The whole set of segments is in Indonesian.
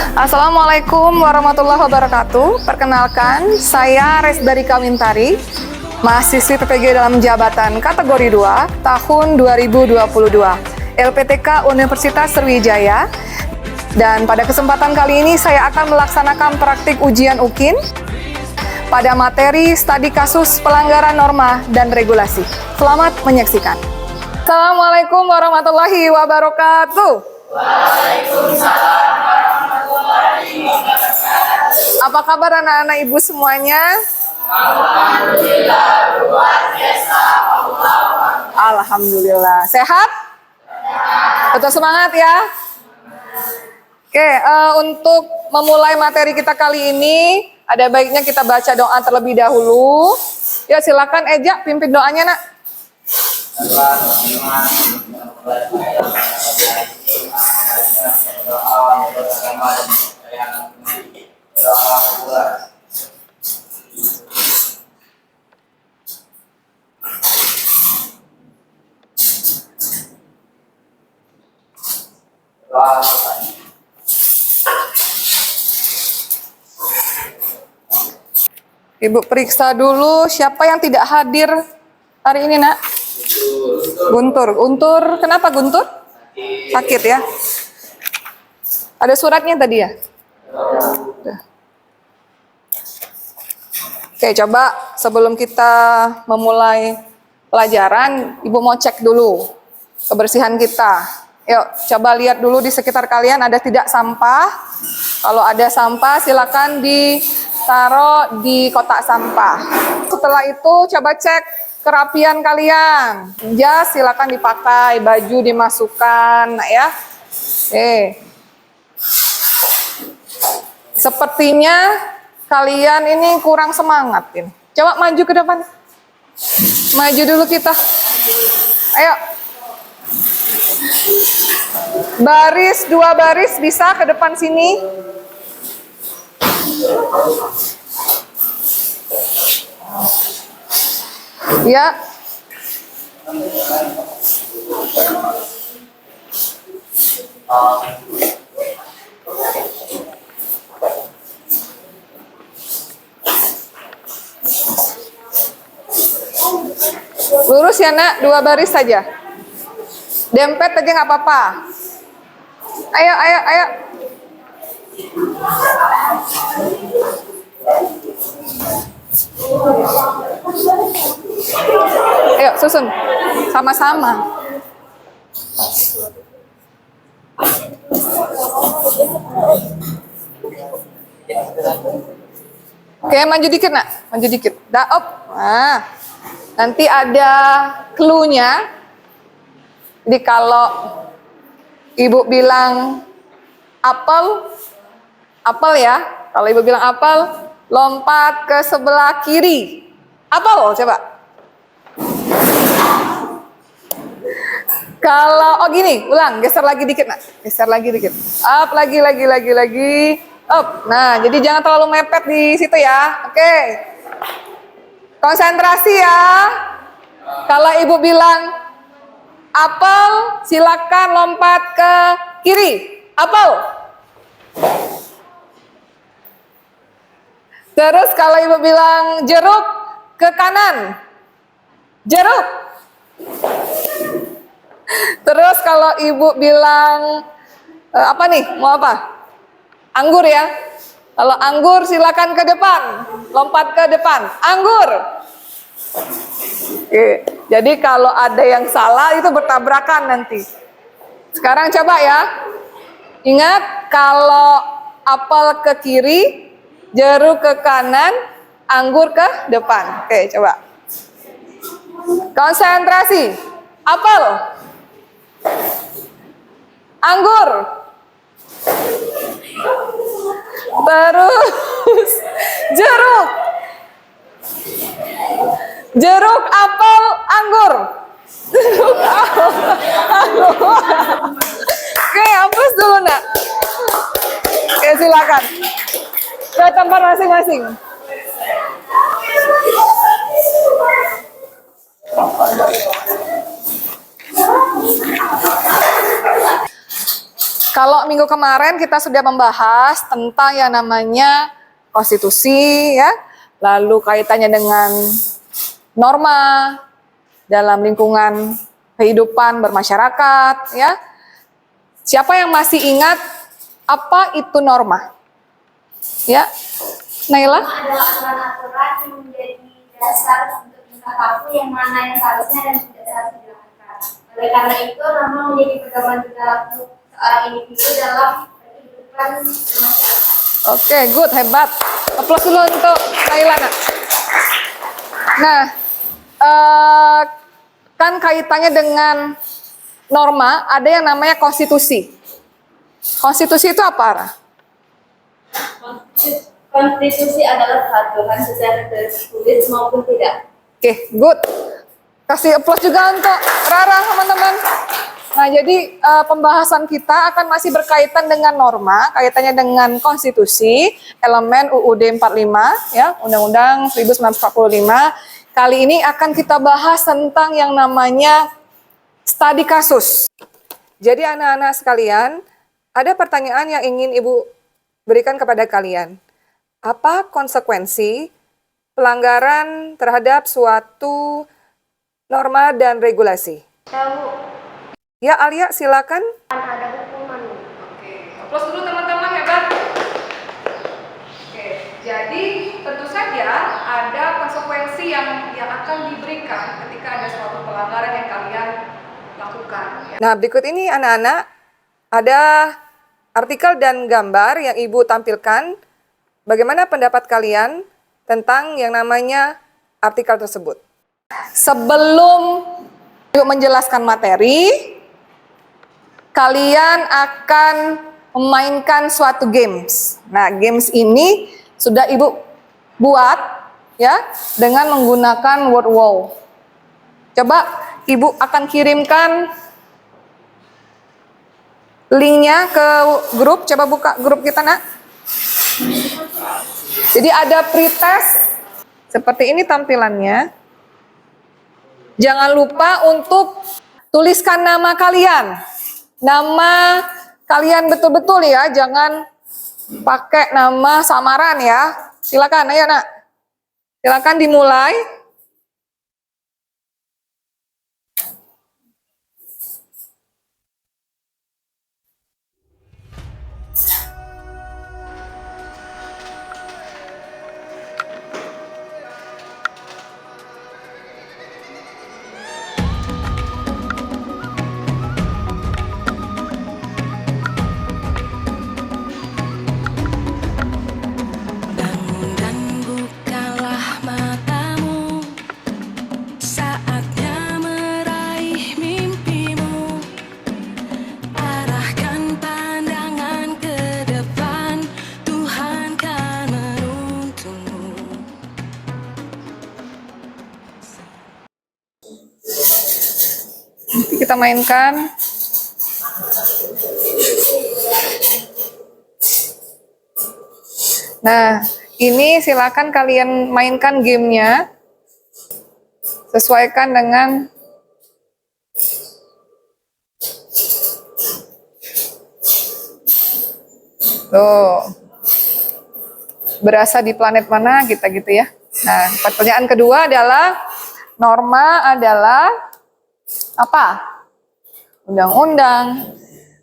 Assalamualaikum warahmatullahi wabarakatuh. Perkenalkan, saya Resdari Kawintari, mahasiswi PPG dalam jabatan kategori 2 tahun 2022, LPTK Universitas Sriwijaya. Dan pada kesempatan kali ini saya akan melaksanakan praktik ujian UKIN pada materi studi kasus pelanggaran norma dan regulasi. Selamat menyaksikan. Assalamualaikum warahmatullahi wabarakatuh. Waalaikumsalam warahmatullahi wabarakatuh. Apa kabar anak-anak ibu semuanya? Alhamdulillah, luar biasa. Alhamdulillah. Sehat? Tetap semangat ya. Oke, untuk memulai materi kita kali ini, ada baiknya kita baca doa terlebih dahulu. Ya, silakan Eja pimpin doanya, Nak. Ibu periksa dulu siapa yang tidak hadir hari ini, Nak. Guntur. Kenapa Guntur? Sakit ya? Ada suratnya tadi ya? Udah. Oke, coba sebelum kita memulai pelajaran, Ibu mau cek dulu kebersihan kita. Yuk, coba lihat dulu di sekitar kalian ada tidak sampah. Kalau ada sampah, silakan ditaruh di kotak sampah. Setelah itu, coba cek kerapian kalian. Jas silakan dipakai, baju dimasukkan, ya. Sepertinya kalian ini kurang semangat ini. Coba maju ke depan. Maju dulu kita. Ayo. Baris, 2 baris bisa ke depan sini. Ya. Lurus ya, Nak, 2 baris saja. Dempet aja nggak apa-apa. Ayo. Ayo, susun. Sama-sama. Oke, maju dikit, Nak. Maju dikit. Op. Nah, nanti ada clue-nya. Jadi kalau Ibu bilang apel ya. Kalau Ibu bilang apel, lompat ke sebelah kiri. Apel, coba. Kalau, gini, ulang, geser lagi dikit, Nak. Geser lagi dikit. Up, lagi. Up. Nah, jadi jangan terlalu mepet di situ ya. Oke. Konsentrasi ya. Kalau Ibu bilang apel, silakan lompat ke kiri. Apel. Terus kalau Ibu bilang jeruk, ke kanan. Jeruk. Terus kalau Ibu bilang apa nih? Mau apa? Anggur ya. Kalau anggur silakan ke depan. Lompat ke depan. Anggur. Oke. Jadi kalau ada yang salah itu bertabrakan nanti. Sekarang coba ya. Ingat, kalau apel ke kiri, jeruk ke kanan, anggur ke depan. Oke, coba. Konsentrasi. Apel. Anggur. Terus jeruk. Jeruk, apel, anggur. Jeruk, apel, anggur. Oke, hapus dulu, Nak. Oke, silakan. Ke tempat masing-masing. Kalau minggu kemarin kita sudah membahas tentang yang namanya konstitusi ya, lalu kaitannya dengan norma dalam lingkungan kehidupan bermasyarakat ya. Siapa yang masih ingat apa itu norma? Ya, Naila? Adalah aturan-aturan yang menjadi dasar untuk tingkah yang mana yang seharusnya dan tidak seharusnya dilakukan. Oleh karena itu, norma menjadi pedoman perilaku seorang individu dalam kehidupan masyarakat. Oke, good, hebat. Aplaus dulu untuk Naila. Nah, kan kaitannya dengan norma, ada yang namanya konstitusi. Konstitusi itu apa, Ara? Konstitusi adalah peraturan secara tertulis maupun tidak. Oke, good. Kasih aplaus juga untuk Rara, teman-teman. Nah, jadi pembahasan kita akan masih berkaitan dengan norma, kaitannya dengan konstitusi, elemen UUD 45, ya, Undang-Undang 1945. Kali ini akan kita bahas tentang yang namanya studi kasus. Jadi anak-anak sekalian, ada pertanyaan yang ingin Ibu berikan kepada kalian. Apa konsekuensi pelanggaran terhadap suatu norma dan regulasi? Tahu. Ya, Alia, silakan. Ada hukuman. Oke, aplaus dulu teman-teman, hebat. Oke, jadi tentu saja ada konsekuensi yang akan diberikan ketika ada suatu pelanggaran yang kalian lakukan. Ya. Nah, berikut ini anak-anak, ada artikel dan gambar yang Ibu tampilkan. Bagaimana pendapat kalian tentang yang namanya artikel tersebut? Sebelum Ibu menjelaskan materi, kalian akan memainkan suatu games. Nah, games ini sudah Ibu buat ya dengan menggunakan word wow. Coba Ibu akan kirimkan linknya ke grup. Coba buka grup kita, Nak. Jadi ada pretest seperti ini tampilannya. Jangan lupa untuk tuliskan nama kalian. Nama kalian betul-betul ya, jangan pakai nama samaran ya. Silakan, ayo Nak. Silakan dimulai. Kita mainkan. Nah, ini silakan kalian mainkan gamenya. Sesuaikan dengan berasa di planet mana kita gitu ya. Nah, pertanyaan kedua adalah norma adalah apa? Undang-undang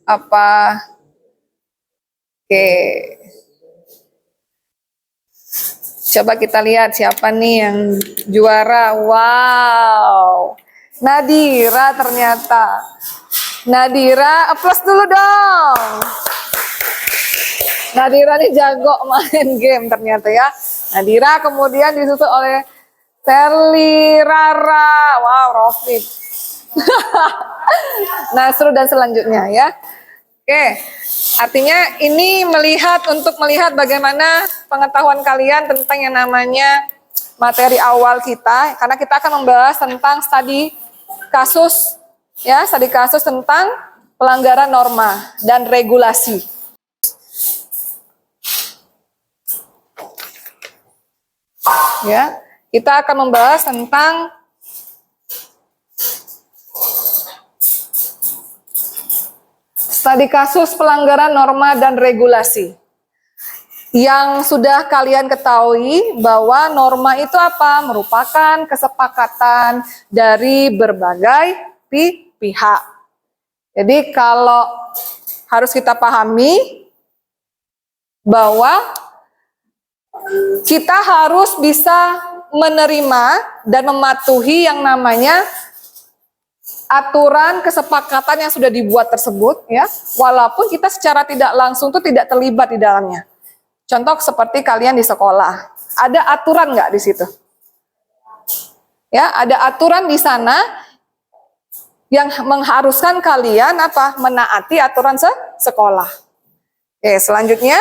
apa? Oke. Coba kita lihat siapa nih yang juara. Wow. Nadira ternyata. Nadira, aplaus dulu dong. Nadira nih jago main game ternyata ya. Nadira kemudian disusul oleh Serli, Rara, wow, Rofik. Nah, seru dan selanjutnya ya. Oke, artinya ini untuk melihat bagaimana pengetahuan kalian tentang yang namanya materi awal kita, karena kita akan membahas tentang studi kasus ya, studi kasus tentang pelanggaran norma dan regulasi. Ya, kita akan membahas tentang Tadi kasus pelanggaran norma dan regulasi. Yang sudah kalian ketahui bahwa norma itu apa? Merupakan kesepakatan dari berbagai pihak. Jadi kalau harus kita pahami bahwa kita harus bisa menerima dan mematuhi yang namanya aturan kesepakatan yang sudah dibuat tersebut, ya, walaupun kita secara tidak langsung itu tidak terlibat di dalamnya. Contoh seperti kalian di sekolah, ada aturan nggak di situ? Ya, ada aturan di sana yang mengharuskan kalian apa? Menaati aturan sekolah. Oke, selanjutnya.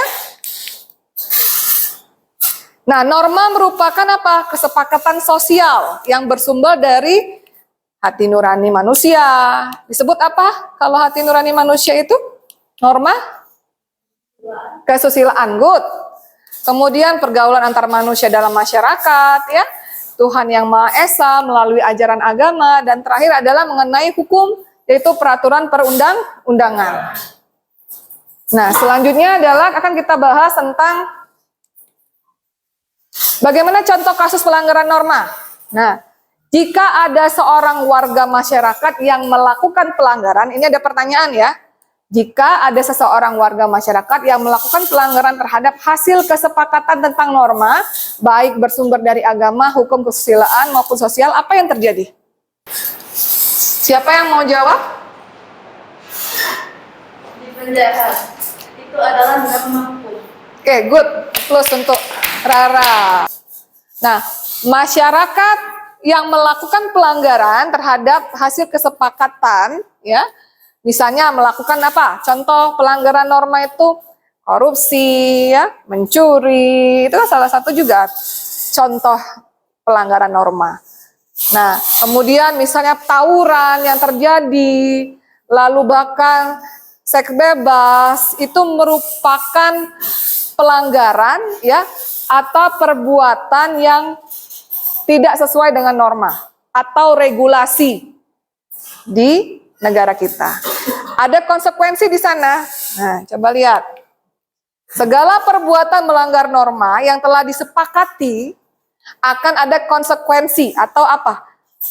Nah, norma merupakan apa? Kesepakatan sosial yang bersumber dari hati nurani manusia. Disebut apa? Kalau hati nurani manusia itu norma kesusilaan, good. Kemudian pergaulan antar manusia dalam masyarakat, ya. Tuhan yang Maha Esa melalui ajaran agama, dan terakhir adalah mengenai hukum, yaitu peraturan perundang-undangan. Nah, selanjutnya adalah akan kita bahas tentang bagaimana contoh kasus pelanggaran norma. Nah, jika ada seorang warga masyarakat yang melakukan pelanggaran, ini ada pertanyaan ya. Jika ada seseorang warga masyarakat yang melakukan pelanggaran terhadap hasil kesepakatan tentang norma, baik bersumber dari agama, hukum kesusilaan maupun sosial, apa yang terjadi? Siapa yang mau jawab? Di penjara. Itu adalah norma hukum. Oke, good. Plus untuk Rara. Nah, masyarakat yang melakukan pelanggaran terhadap hasil kesepakatan, ya, misalnya melakukan apa? Contoh pelanggaran norma itu korupsi, ya, mencuri, itu salah satu juga contoh pelanggaran norma. Nah, kemudian misalnya tawuran yang terjadi, lalu bahkan seks bebas, itu merupakan pelanggaran, ya, atau perbuatan yang tidak sesuai dengan norma atau regulasi di negara kita. Ada konsekuensi di sana. Nah, coba lihat. Segala perbuatan melanggar norma yang telah disepakati akan ada konsekuensi atau apa?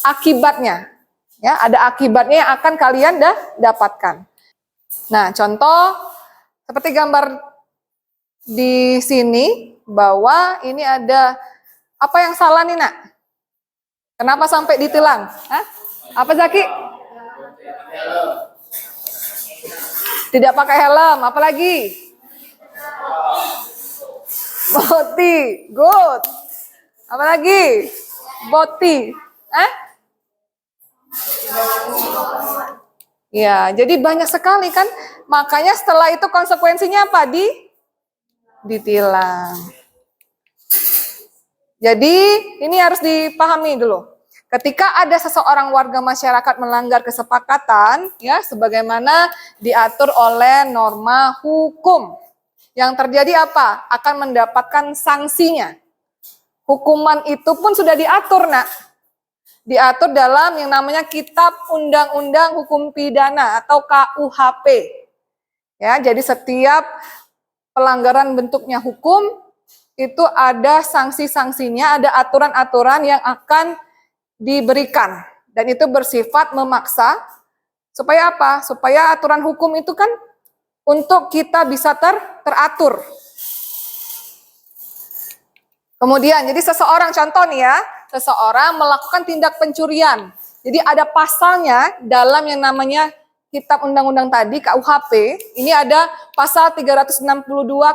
Akibatnya. Ya, ada akibatnya yang akan kalian dapatkan. Nah, contoh seperti gambar di sini bahwa ini ada apa yang salah nih, Nak? Kenapa sampai ditilang? Hah? Apa, Zaki? Tidak pakai helm, apalagi? Boti, good. Apalagi? Boti. Ya, jadi banyak sekali kan. Makanya setelah itu konsekuensinya apa? Ditilang. Jadi ini harus dipahami dulu. Ketika ada seseorang warga masyarakat melanggar kesepakatan, ya, sebagaimana diatur oleh norma hukum, yang terjadi apa? Akan mendapatkan sanksinya. Hukuman itu pun sudah diatur, Nak. Diatur dalam yang namanya Kitab Undang-Undang Hukum Pidana atau KUHP. Ya, jadi setiap pelanggaran bentuknya hukum itu ada sanksi-sanksinya, ada aturan-aturan yang akan diberikan, dan itu bersifat memaksa. Supaya apa? Supaya aturan hukum itu kan untuk kita bisa teratur. Kemudian, jadi seseorang, contoh nih ya, seseorang melakukan tindak pencurian. Jadi ada pasalnya dalam yang namanya Kitab Undang-Undang tadi, KUHP, ini ada pasal 362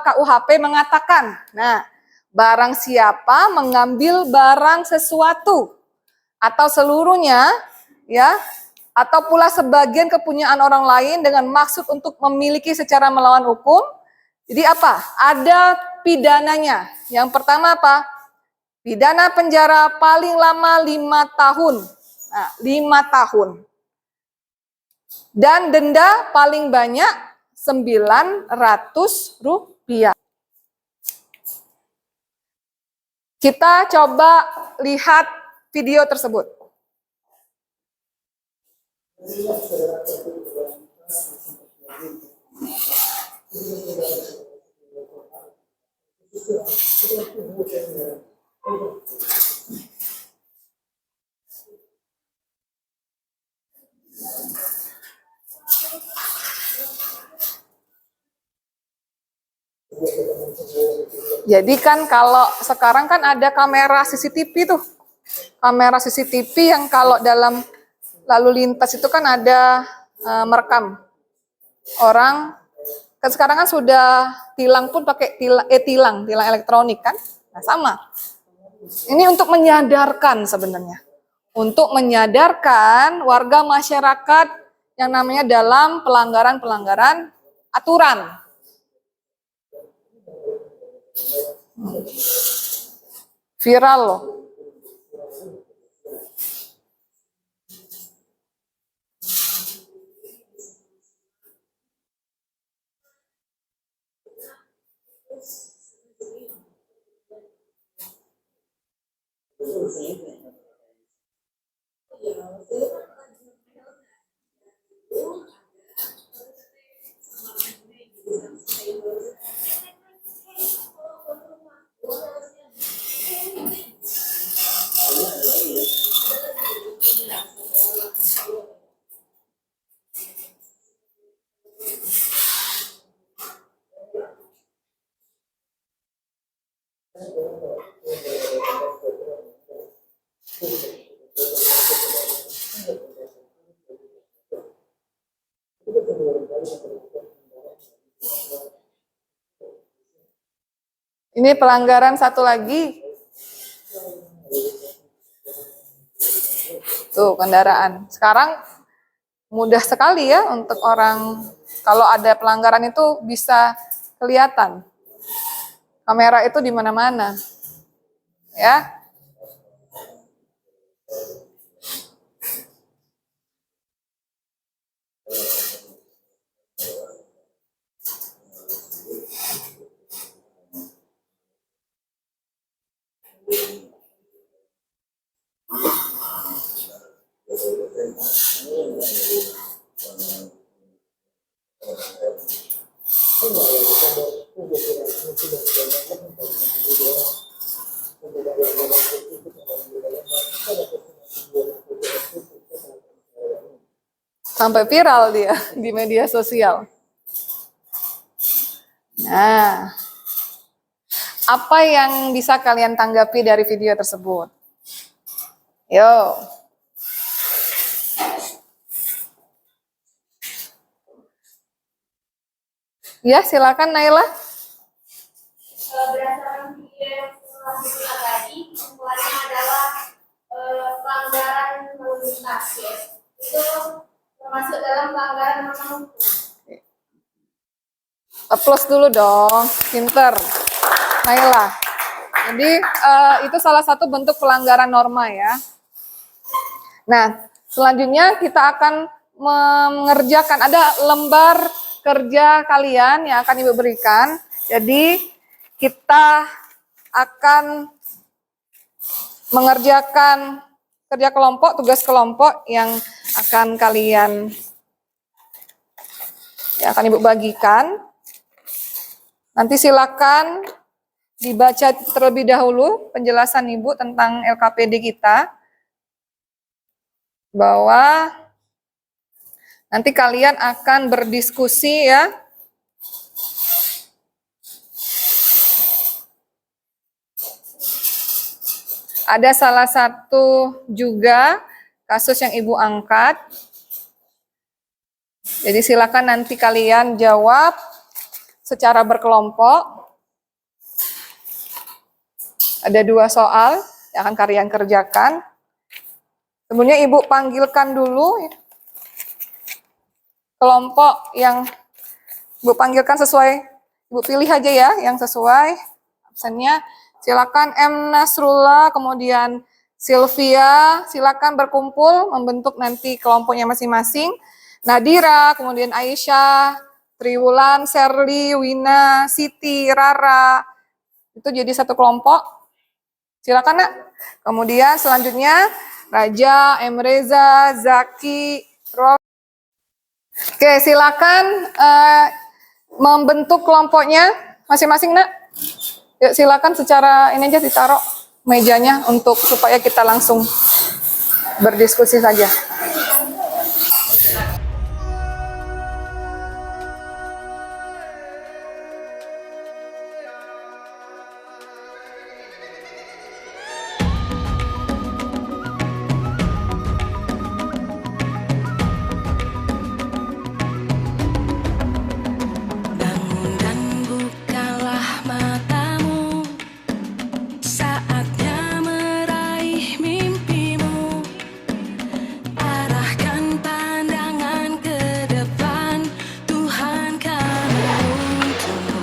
KUHP mengatakan, nah, barang siapa mengambil barang sesuatu atau seluruhnya, ya, atau pula sebagian kepunyaan orang lain dengan maksud untuk memiliki secara melawan hukum, jadi apa? Ada pidananya. Yang pertama apa? Pidana penjara paling lama 5 tahun. Nah, 5 tahun. Dan denda paling banyak 900 rupiah. Kita coba lihat video tersebut. Jadi kan kalau sekarang kan ada kamera CCTV tuh. Kamera CCTV yang kalau dalam lalu lintas itu kan ada merekam orang. Kan sekarang kan sudah tilang pun pakai tilang elektronik kan. Nah, sama. Ini untuk menyadarkan sebenarnya. Untuk menyadarkan warga masyarakat yang namanya dalam pelanggaran-pelanggaran aturan. Viral loh. Ini pelanggaran satu lagi. Tuh, kendaraan. Sekarang mudah sekali ya untuk orang, kalau ada pelanggaran itu bisa kelihatan. Kamera itu di mana-mana. Ya. Sampai viral dia di media sosial. Nah, apa yang bisa kalian tanggapi dari video tersebut? Yo. Ya, silakan Naila. Berdasarkan video yang telah dibuat tadi, kesimpulannya adalah pelanggaran lalu lintas ya. Itu termasuk dalam pelanggaran norma hukum. Applause dulu dong, pinter. Naila. Jadi itu salah satu bentuk pelanggaran norma ya. Nah, selanjutnya kita akan mengerjakan, ada lembar kerja kalian yang akan Ibu berikan. Jadi kita akan mengerjakan kerja kelompok, tugas kelompok yang akan Ibu bagikan. Nanti silakan dibaca terlebih dahulu penjelasan Ibu tentang LKPD kita. Bahwa nanti kalian akan berdiskusi ya. Ada salah satu juga kasus yang Ibu angkat. Jadi silakan nanti kalian jawab secara berkelompok. Ada 2 soal yang akan kalian kerjakan. Sebelumnya Ibu panggilkan dulu kelompok yang Ibu panggilkan sesuai, Ibu pilih aja ya yang sesuai absennya. Silakan M. Nasrullah, kemudian Sylvia, silakan berkumpul membentuk nanti kelompoknya masing-masing. Nadira, kemudian Aisyah, Triwulan, Serli, Wina, Siti, Rara, itu jadi satu kelompok. Silakan Nak. Kemudian selanjutnya Raja, Emreza, Zaki, Rob. Oke, silakan membentuk kelompoknya masing-masing Nak. Yuk silakan secara ini aja ditaruh mejanya untuk supaya kita langsung berdiskusi saja. Bangun dan bukalah matamu, saatnya meraih mimpimu. Arahkan pandangan ke depan, Tuhan kan menuntunmu.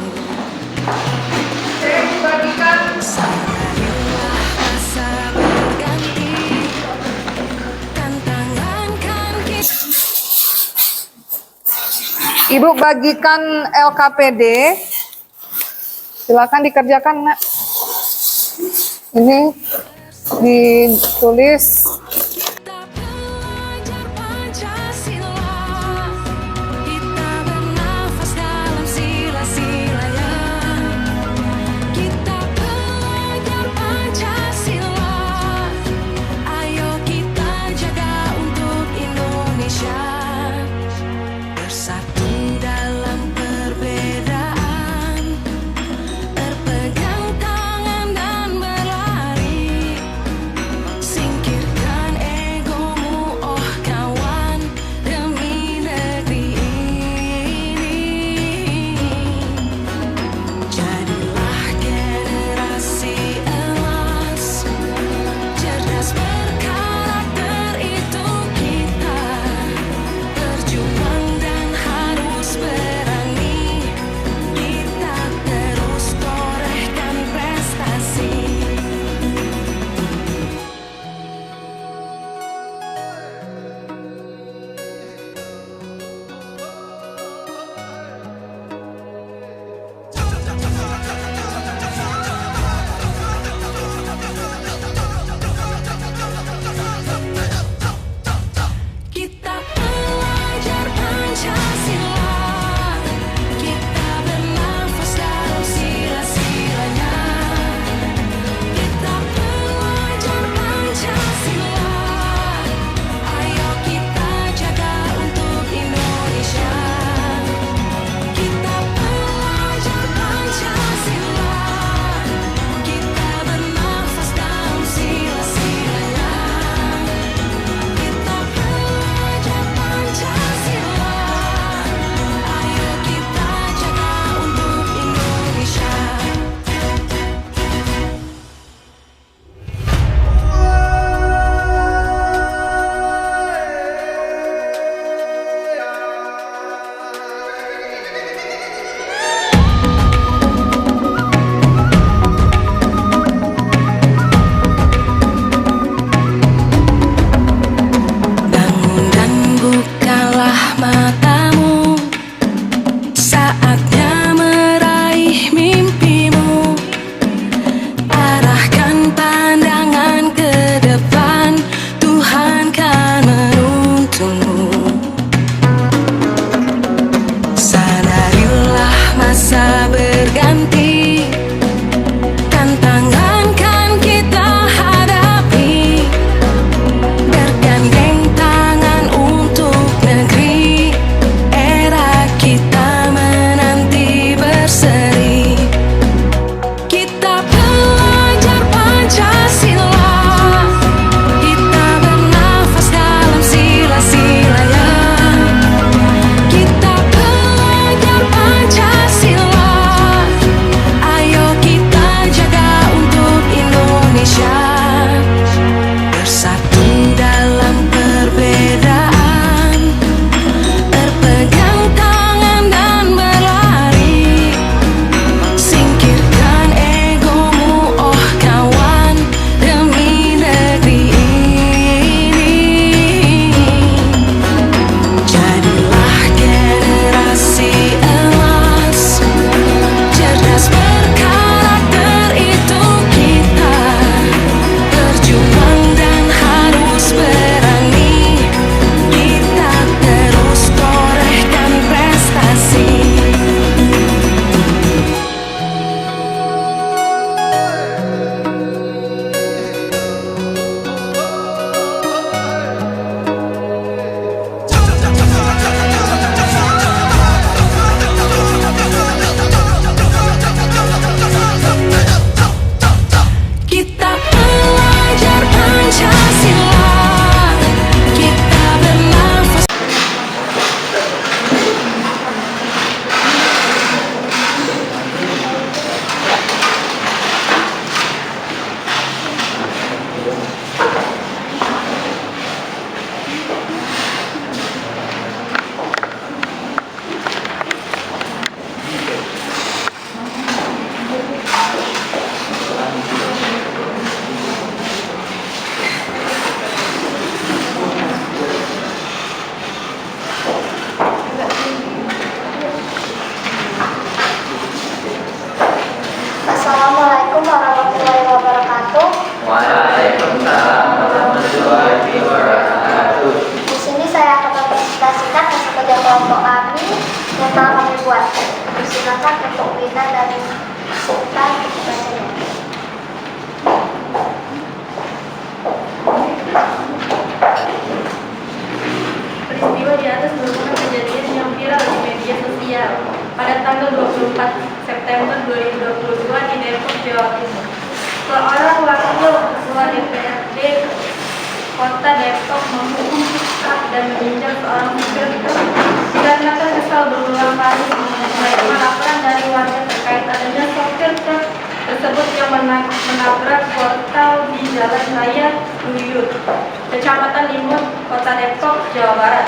Sadarilah masa berganti, tantangan kan kita. Ibu bagikan LKPD, silakan dikerjakan nak. Ini ditulis Kita belajar Pancasila, kita bernafas dalam sila-silanya. Kita belajar Pancasila, ayo kita jaga untuk Indonesia. Bersatu dalam perbedaan, berpegang tangan dan berlari, singkirkan yang telah kami buat. Silakan untuk Rina dan Sultan untuk membacanya. Peristiwa di atas merupakan kejadian yang viral di media sosial pada tanggal 24 September 2022 di Depok, Jawa Timur. Seorang wakil ketua DPRD Kota Depok menghukum sikap dan meninjau seorang supir truk dikarenakan kesal berulang kali menerima laporan dari warga terkait adanya sopir truk tersebut yang menabrak portal di Jalan Raya Luyut, Kecamatan Limut, Kota Depok, Jawa Barat.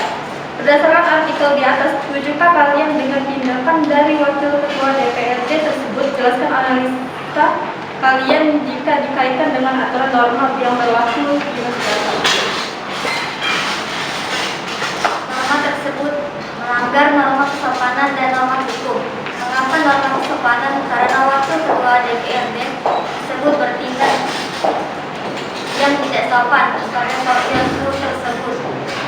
Berdasarkan artikel di atas, setujukah kalian dengan tindakan dari wakil ketua DPRD tersebut? Jelaskan analisa kalian jika dikaitkan dengan aturan norma yang berlaku di negara. Norma tersebut melanggar norma kesopanan dan norma hukum. Mengapa norma kesopanan? Karena wakil ketua DPRD tersebut bertindak yang tidak sopan kepada sopir truk tersebut,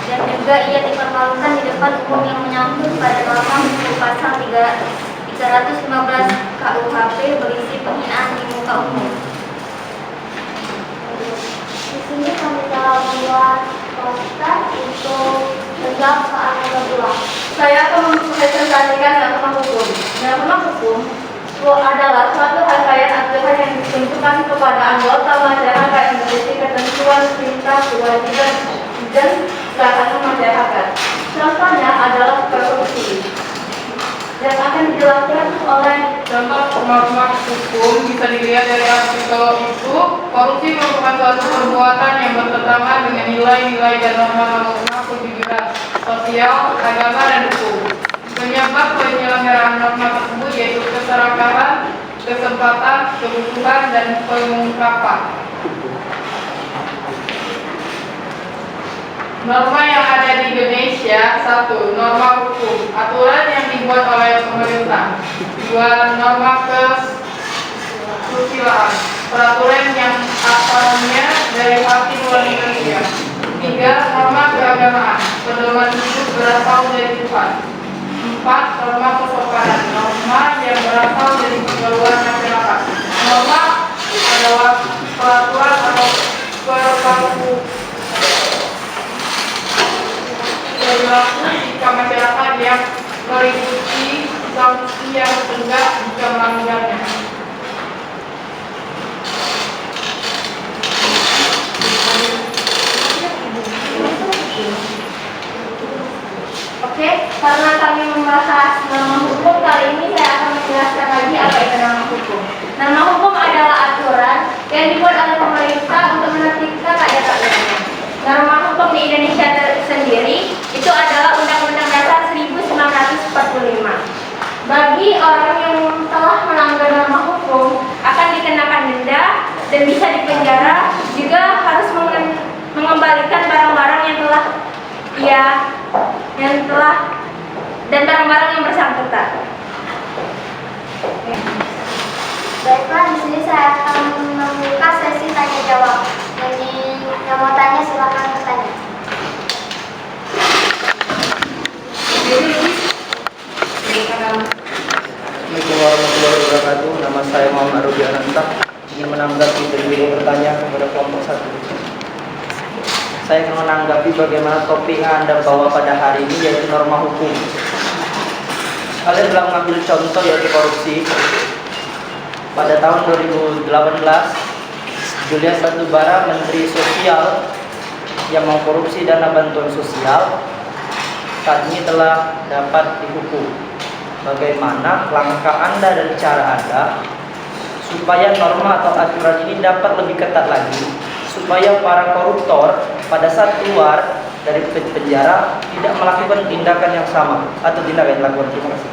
dan juga ia dipermalukan di depan umum yang menyangkut pada norma hukum pasal 315 KUHP berisi penghinaan di muka umum. Di sini kami telah membuat poster untuk menjawab soal nomor 2. Saya akan mempresentasikan norma hukum. Norma hukum itu adalah suatu rangkaian aturan yang ditentukan kepada anggota masyarakat yang berisi ketentuan, perintah, kewajiban, dan keadaan masyarakat. Contohnya adalah korupsi yang akan dilakukan oleh Contoh norma hukum bisa dilihat dari artikel itu. Korupsi merupakan suatu perbuatan yang bertentangan dengan nilai-nilai dan norma-norma kejujuran sosial, agama, dan hukum. Penyebab penyelenggaraan norma tersebut yaitu keserakahan, kesempatan, kebutuhan, dan pengungkapan. Norma yang ada di Indonesia: 1. Norma hukum, aturan yang dibuat oleh pemerintah. 2. Norma kesusilaan, peraturan yang asalnya dari hati nurani Indonesia. 3. Norma keagamaan, pedoman hidup berasal dari Tuhan. 4. Norma kesopanan, norma yang berasal dari pergaulan masyarakat. Norma adalah peraturan atau berlaku jika masyarakat yang mengikuti sanksi yang tegak jika melanggarnya. Oke, karena kami membahas norma hukum, kali ini saya akan menjelaskan lagi apa itu norma hukum. Norma hukum adalah aturan yang dibuat oleh pemerintah untuk menertibkan rakyat-rakyatnya. Norma hukum di Indonesia sendiri itu adalah Undang-Undang Dasar 1945. Bagi orang yang telah melanggar norma hukum akan dikenakan denda dan bisa dipenjara, juga harus mengembalikan barang-barang dan barang-barang yang bersangkutan. Baiklah, di sini saya akan membuka sesi tanya jawab. Jadi yang mau tanya silakan bertanya. Assalamualaikum warahmatullahi wabarakatuh. Nama saya Muhammad Rudi Ananta. Ingin menanggapi dari pertanyaan kepada kelompok 1. Saya akan menanggapi bagaimana topik yang Anda bawa pada hari ini, yaitu norma hukum. Kalian telah mengambil contoh yaitu korupsi. Pada tahun 2018, Julius Batubara, Menteri Sosial yang mengkorupsi dana bantuan sosial, saat ini telah dapat dihukum. Bagaimana langkah Anda dan cara Anda supaya norma atau aturan ini dapat lebih ketat lagi, supaya para koruptor pada saat keluar dari penjara tidak melakukan tindakan yang sama atau tindakan yang dilakukan. Terima kasih.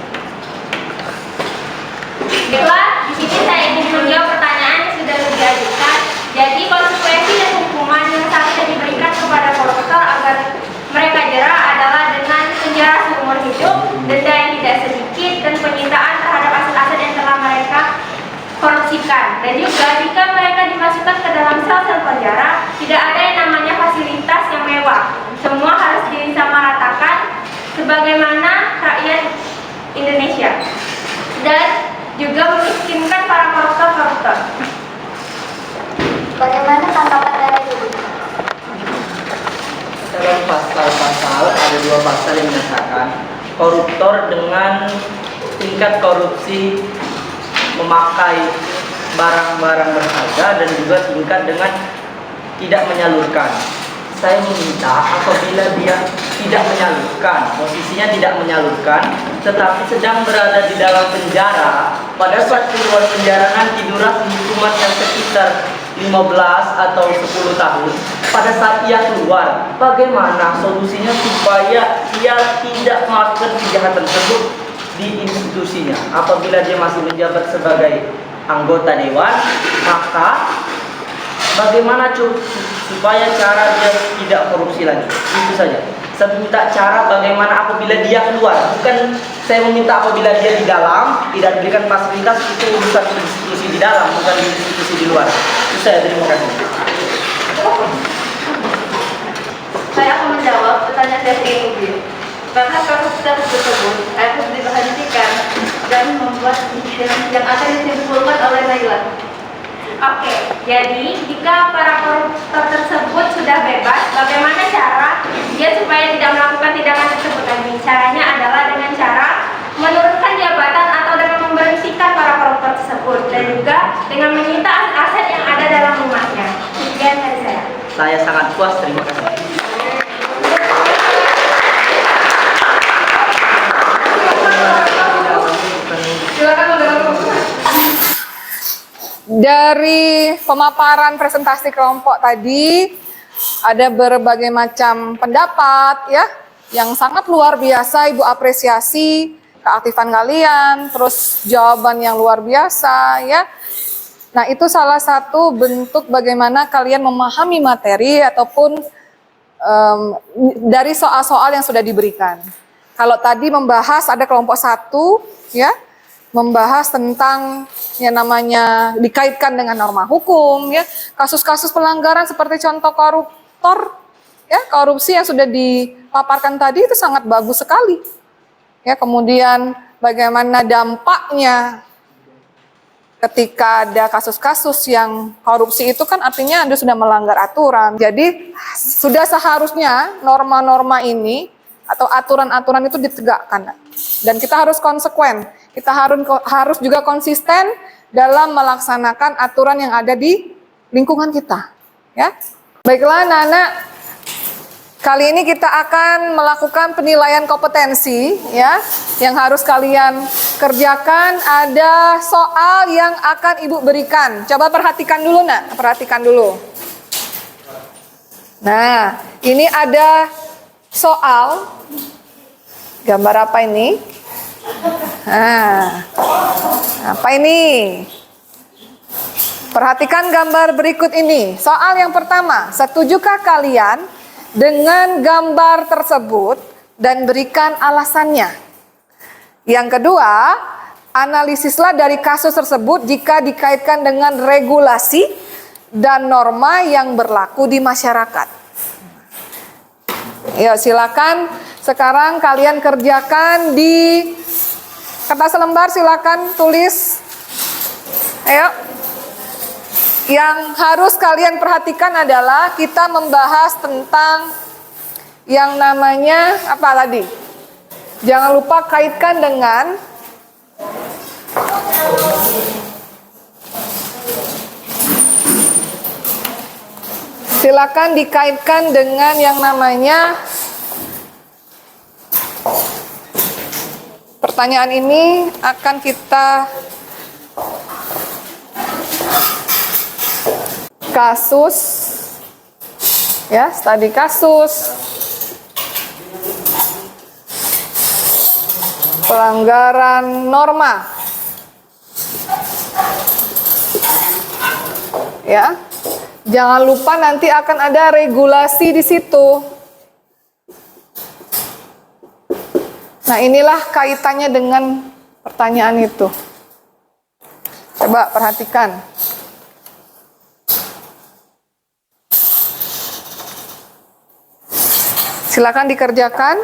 Baiklah, di sini saya ingin menjawab pertanyaan yang sudah diajukan. Jadi konsekuensi dan hukuman yang seharusnya diberikan kepada koruptor agar mereka jerah adalah dengan penjara seumur hidup, denda yang tidak sedikit, dan penyitaan terhadap aset-aset yang telah mereka korupsikan. Dan juga jika mereka dimasukkan ke dalam sel-sel penjara, tidak ada yang namanya fasilitas yang mewah. Semua harus disamaratakan sebagaimana rakyat fakta. Bagaimana tanggapan dari Ibu? Dalam pasal-pasal ada 2 pasal yang menyatakan koruptor dengan tingkat korupsi memakai barang-barang berharga dan juga tingkat dengan tidak menyalurkan. Saya meminta apabila dia tidak menyalurkan, posisinya tidak menyalurkan, tetapi sedang berada di dalam penjara, pada saat keluar penjara nanti durasi hukuman yang sekitar 15 atau 10 tahun, pada saat ia keluar, bagaimana solusinya supaya ia tidak melakukan kejahatan tersebut di institusinya? Apabila dia masih menjabat sebagai anggota dewan, maka bagaimana supaya cara dia tidak korupsi lagi? Itu saja. Saya minta cara bagaimana apabila dia keluar. Bukan saya meminta apabila dia di dalam tidak diberikan fasilitas, itu urusan institusi di dalam, bukan institusi di luar. Itu saya, terima kasih. Saya akan menjawab pertanyaan dari Ibu. Karena kasus tersebut harus diperhatikan dan membuat yang akan disimpulkan oleh Naila. Oke, jadi jika para koruptor tersebut sudah bebas, bagaimana cara dia supaya tidak melakukan tindakan tersebut lagi? Caranya adalah dengan cara menurunkan jabatan atau dengan memberhentikan para koruptor tersebut dan juga dengan menyita aset yang ada dalam rumahnya. Sekian dari saya. Saya sangat puas, terima kasih. Dari pemaparan presentasi kelompok tadi, ada berbagai macam pendapat ya, yang sangat luar biasa. Ibu apresiasi keaktifan kalian, terus jawaban yang luar biasa ya. Nah, itu salah satu bentuk bagaimana kalian memahami materi ataupun dari soal-soal yang sudah diberikan. Kalau tadi membahas ada kelompok 1 ya, membahas tentang yang namanya dikaitkan dengan norma hukum ya, kasus-kasus pelanggaran seperti contoh koruptor ya, korupsi yang sudah dipaparkan tadi itu sangat bagus sekali ya. Kemudian bagaimana dampaknya ketika ada kasus-kasus yang korupsi itu kan artinya Anda sudah melanggar aturan. Jadi sudah seharusnya norma-norma ini atau aturan-aturan itu ditegakkan dan kita harus konsekuen. Kita harus juga konsisten dalam melaksanakan aturan yang ada di lingkungan kita. Ya, baiklah anak-anak, kali ini kita akan melakukan penilaian kompetensi ya, yang harus kalian kerjakan. Ada soal yang akan Ibu berikan. Coba perhatikan dulu nak, perhatikan dulu. Nah, ini ada soal. Gambar apa ini? Nah, apa ini? Perhatikan gambar berikut ini. Soal yang pertama, setujukah kalian dengan gambar tersebut dan berikan alasannya? Yang kedua, analisislah dari kasus tersebut jika dikaitkan dengan regulasi dan norma yang berlaku di masyarakat. Ya, silakan sekarang kalian kerjakan di kertas lembar, silakan tulis. Ayo. Yang harus kalian perhatikan adalah kita membahas tentang yang namanya apa tadi? Jangan lupa kaitkan dengan silakan dikaitkan dengan yang namanya pertanyaan ini akan kita kasus ya, studi kasus pelanggaran norma ya. Jangan lupa nanti akan ada regulasi di situ. Nah, inilah kaitannya dengan pertanyaan itu. Coba perhatikan. Silakan dikerjakan.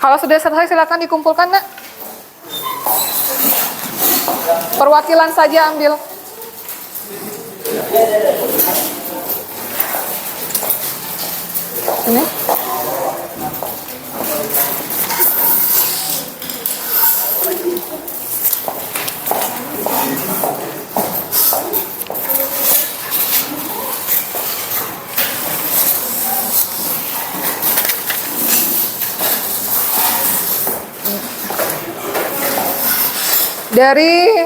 Kalau sudah selesai silakan dikumpulkan, Nak. Perwakilan saja ambil. Ini. Dari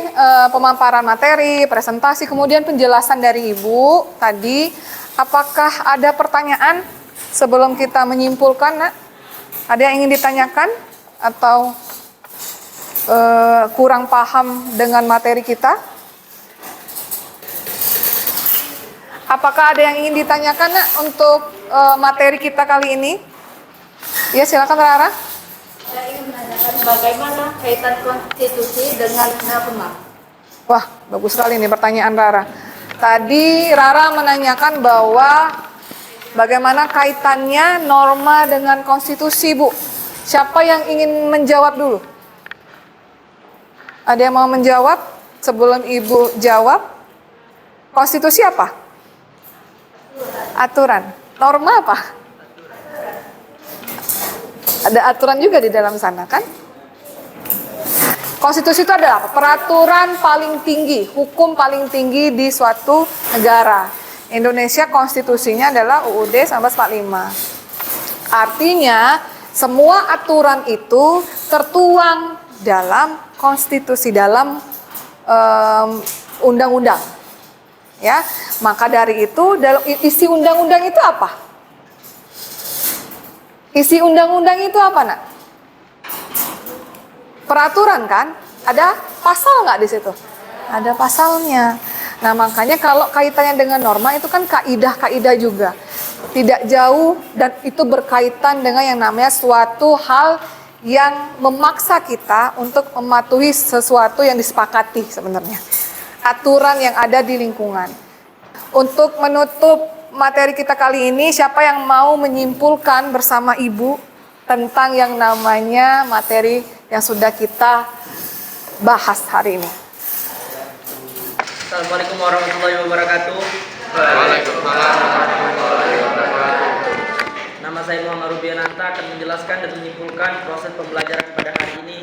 pemaparan materi, presentasi, kemudian penjelasan dari Ibu tadi, apakah ada pertanyaan sebelum kita menyimpulkan, Nak? Ada yang ingin ditanyakan atau kurang paham dengan materi kita? Apakah ada yang ingin ditanyakan, Nak, untuk materi kita kali ini? Ya, silakan Rara. Saya ingin menanyakan bagaimana kaitan konstitusi dengan norma. Wah, bagus sekali nih pertanyaan Rara. Tadi Rara menanyakan bahwa bagaimana kaitannya norma dengan konstitusi, Bu. Siapa yang ingin menjawab dulu? Ada yang mau menjawab sebelum Ibu jawab? Konstitusi apa? Aturan. Norma apa? Ada aturan juga di dalam sana, kan? Konstitusi itu adalah apa? Peraturan paling tinggi, hukum paling tinggi di suatu negara. Indonesia konstitusinya adalah UUD 1945. Artinya, semua aturan itu tertuang dalam konstitusi, dalam undang-undang. Ya, maka dari itu, dalam isi undang-undang itu apa? Isi undang-undang itu apa, Nak? Peraturan kan? Ada pasal nggak di situ? Ada pasalnya. Nah, makanya kalau kaitannya dengan norma itu kan kaidah-kaidah juga. Tidak jauh dan itu berkaitan dengan yang namanya suatu hal yang memaksa kita untuk mematuhi sesuatu yang disepakati sebenarnya. Aturan yang ada di lingkungan. Untuk menutup materi kita kali ini, siapa yang mau menyimpulkan bersama Ibu tentang yang namanya materi yang sudah kita bahas hari ini? Assalamualaikum warahmatullahi wabarakatuh. Waalaikumsalam warahmatullahi wabarakatuh. Nama saya Muhammad Rubiananta akan menjelaskan dan menyimpulkan proses pembelajaran pada hari ini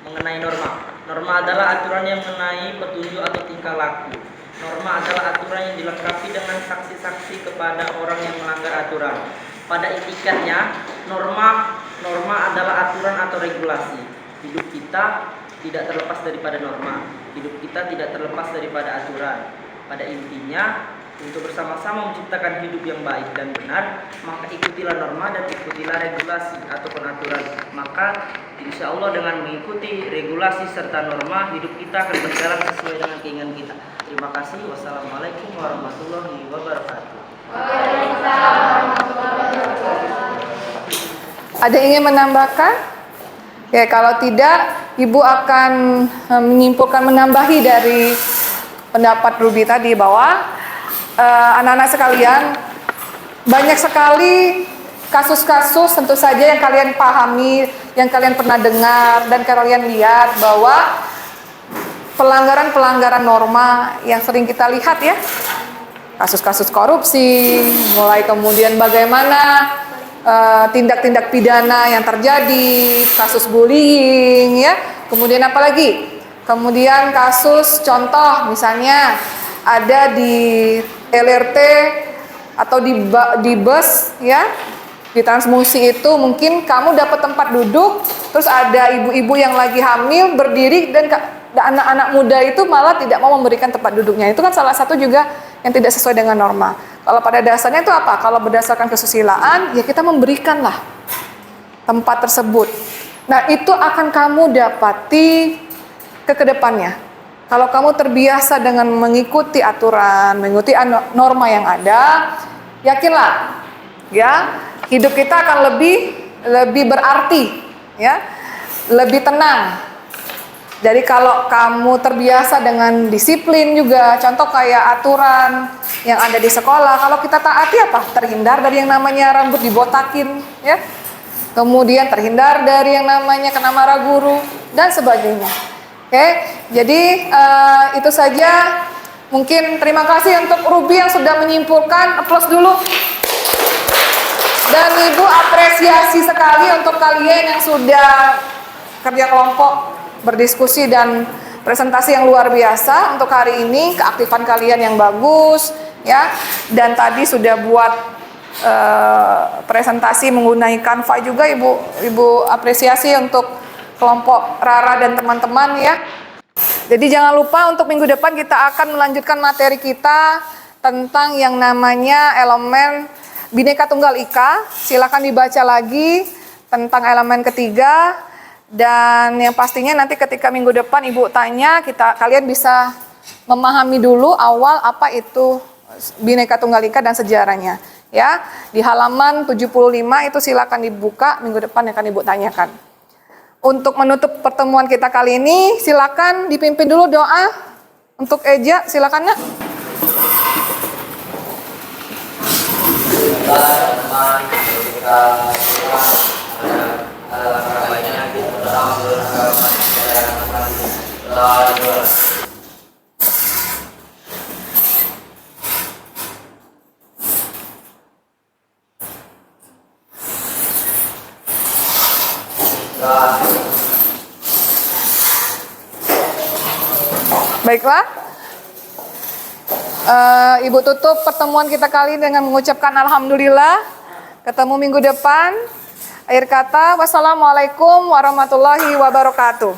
mengenai norma. Norma adalah aturan yang mengenai petunjuk atau tingkah laku. Norma adalah aturan yang dilengkapi dengan saksi-saksi kepada orang yang melanggar aturan. Pada intikannya, norma adalah aturan atau regulasi. Hidup kita tidak terlepas daripada norma. Hidup kita tidak terlepas daripada aturan. Pada intinya, untuk bersama-sama menciptakan hidup yang baik dan benar, maka ikutilah norma dan ikutilah regulasi ataupun aturan. Maka insya Allah dengan mengikuti regulasi serta norma, hidup kita akan berjalan sesuai dengan keinginan kita. Terima kasih. Wassalamualaikum warahmatullahi wabarakatuh. Ada yang ingin menambahkan? Ya, kalau tidak, Ibu akan menambahi dari pendapat Ruby tadi bahwa anak-anak sekalian, banyak sekali kasus-kasus tentu saja yang kalian pahami, yang kalian pernah dengar dan kalian lihat bahwa pelanggaran-pelanggaran norma yang sering kita lihat ya, kasus-kasus korupsi, mulai kemudian bagaimana tindak-tindak pidana yang terjadi, kasus bullying ya, kemudian apa lagi? Kemudian kasus contoh misalnya ada di LRT atau di bus ya, di Transmusi itu mungkin kamu dapat tempat duduk, terus ada ibu-ibu yang lagi hamil berdiri dan anak-anak muda itu malah tidak mau memberikan tempat duduknya. Itu kan salah satu juga yang tidak sesuai dengan norma. Kalau pada dasarnya itu apa? Kalau berdasarkan kesusilaan, ya kita memberikanlah tempat tersebut. Nah, itu akan kamu dapati ke kedepannya. Kalau kamu terbiasa dengan mengikuti aturan, mengikuti norma yang ada, yakinlah, ya, hidup kita akan lebih berarti, ya, lebih tenang. Jadi kalau kamu terbiasa dengan disiplin juga, contoh kayak aturan yang ada di sekolah, kalau kita taati apa? Terhindar dari yang namanya rambut dibotakin, ya. kemudian terhindar dari yang namanya kena marah guru, dan sebagainya. Oke, jadi itu saja. Mungkin terima kasih untuk Ruby yang sudah menyimpulkan, aplaus dulu. Dan Ibu apresiasi sekali untuk kalian yang sudah kerja kelompok, berdiskusi dan presentasi yang luar biasa untuk hari ini, keaktifan kalian yang bagus ya. Dan tadi sudah buat presentasi menggunakan Canva juga Ibu apresiasi untuk kelompok Rara dan teman-teman ya. Jadi jangan lupa untuk minggu depan kita akan melanjutkan materi kita tentang yang namanya elemen Bhinneka Tunggal Ika. Silakan dibaca lagi tentang elemen ketiga, dan yang pastinya nanti ketika minggu depan Ibu tanya, kalian bisa memahami dulu awal apa itu Bhinneka Tunggal Ika dan sejarahnya. Ya, di halaman 75 itu silakan dibuka, minggu depan akan Ibu tanyakan. Untuk menutup pertemuan kita kali ini, silakan dipimpin dulu doa untuk Eja, silakan Nak. Baiklah, Ibu tutup pertemuan kita kali dengan mengucapkan Alhamdulillah. Ketemu minggu depan. Akhir kata, wassalamualaikum warahmatullahi wabarakatuh.